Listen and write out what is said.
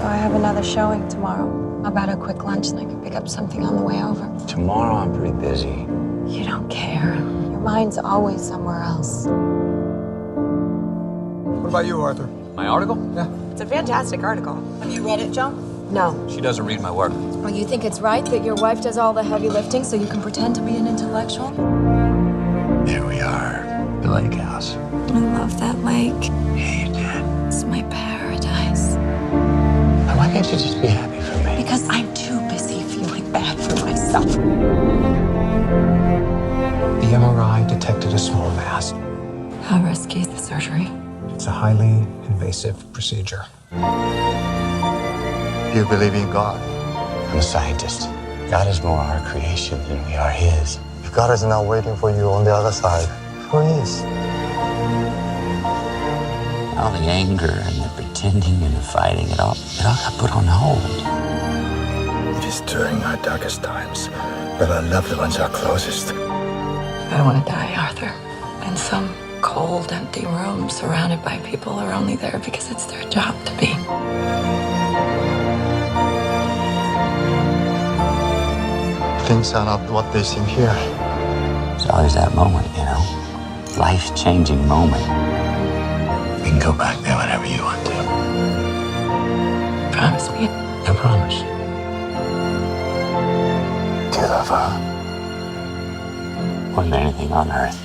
So I have another showing tomorrow. How about a quick lunch and I can pick up something on the way over? Tomorrow I'm pretty busy. You don't care. Your mind's always somewhere else. What about you, Arthur? My article? Yeah. It's a fantastic article. Have you read it, Joan? No. She doesn't read my work. Well, you think it's right that your wife does all the heavy lifting so you can pretend to be an intellectual? There we are, the lake house. I love that lake. Yeah, you did. It's my paradise. Now, why can't you just be happy for me? Because I'm too busy feeling bad for myself. The MRI detected a small mass. How risky is the surgery? It's a highly invasive procedure. Do you believe in God? I'm a scientist. God is more our creation than we are his. If God is not waiting for you on the other side, who is? All the anger and the pretending and the fighting, it all got put on hold. It is during our darkest times that our loved ones are closest. I don't want to die, Arthur. In some cold, empty room surrounded by people who are only there because it's their job to be. Things are not what they seem here. There's always that moment, you know? Life-changing moment. We can go back there whenever you want to. Promise me. I promise. Do you love her? More than anything on earth.